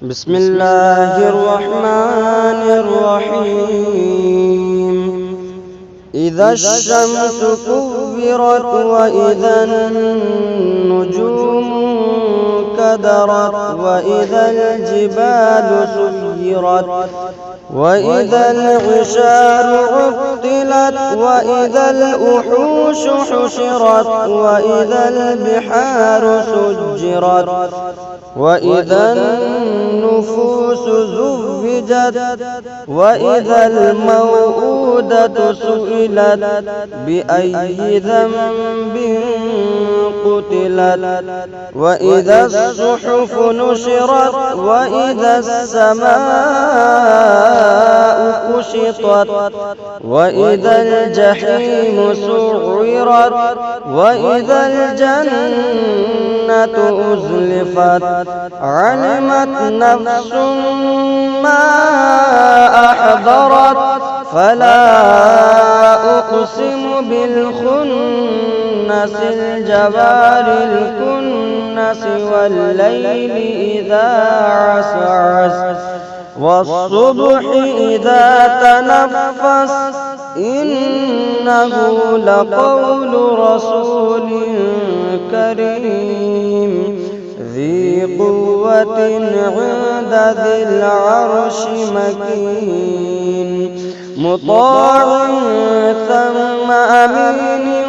بسم الله الرحمن الرحيم. إذا الشمس كورت وإذا النجوم كدرت وإذا الجبال سيرت وإذا العشار عطلت وإذا الوحوش حشرت وإذا البحار سجرت وإذا النفوس زوجت وإذا الموءودة سئلت بأي ذنب قتلت وإذا الصحف نشرت وإذا السماء كشطت وإذا الجحيم سعرت وإذا الجنة أزلفت علمت نفس ما أحضرت فلا أقسم بالخنس الجوار الكنس والليل إذا عسعس والصبح إذا تنفس إنه لقول رسول كريم ذي قوة عند ذي العرش مكين مطاع ثم أمين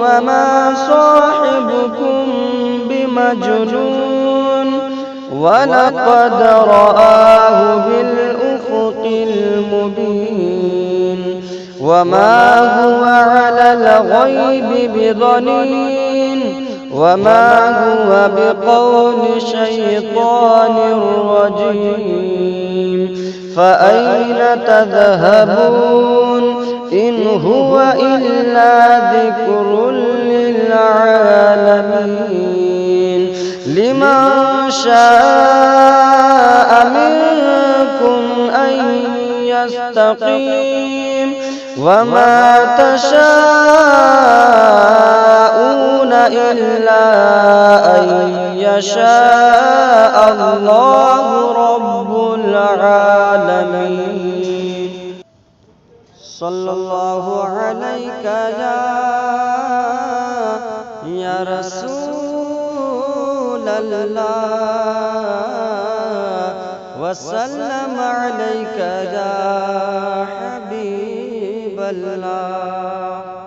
وما صاحبكم بمجنون ولقد رآه بالأفق المبين وما هو على الغيب بضنين وما هو بقول شيطان رجيم فأين تذهبون إن هو إلا ذكر للعالمين لمن شاء منكم أن يستقيم وما تشاءون إلا أن يشاء الله رب العالمين. صلى الله عليك يا رسول الله وسلم عليك يا حبيب الله.